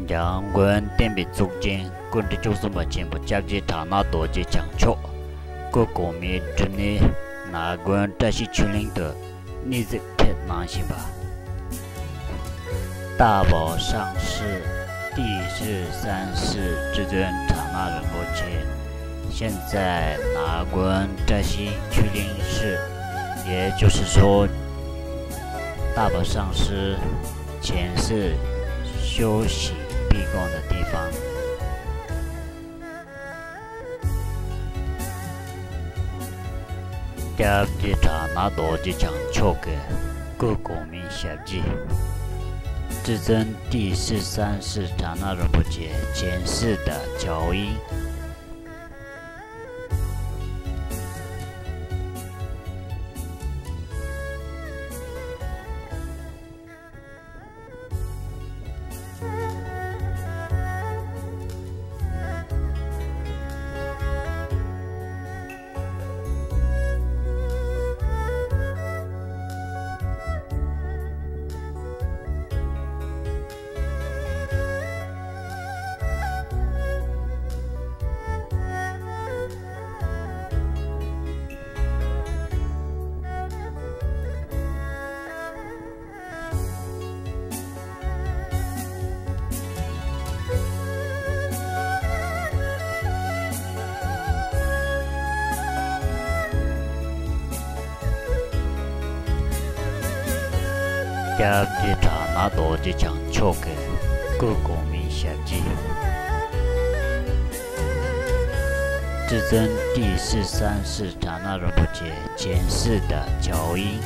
两军点比中间，军队就是目前不交接他那多节强迫，各国民之内哪军这是群领的，你这太难行吧？大宝上市第434至尊塔那仁波切，现在哪军这些群领是，也就是说，大宝上师前世休息闭关的地方。第二节塔那多节强迫给各国民协议。至尊第434塔那仁波切前世的脚印。第二节塔那多节强迫给各国民协议。至尊第434塔那仁波切前世的脚印。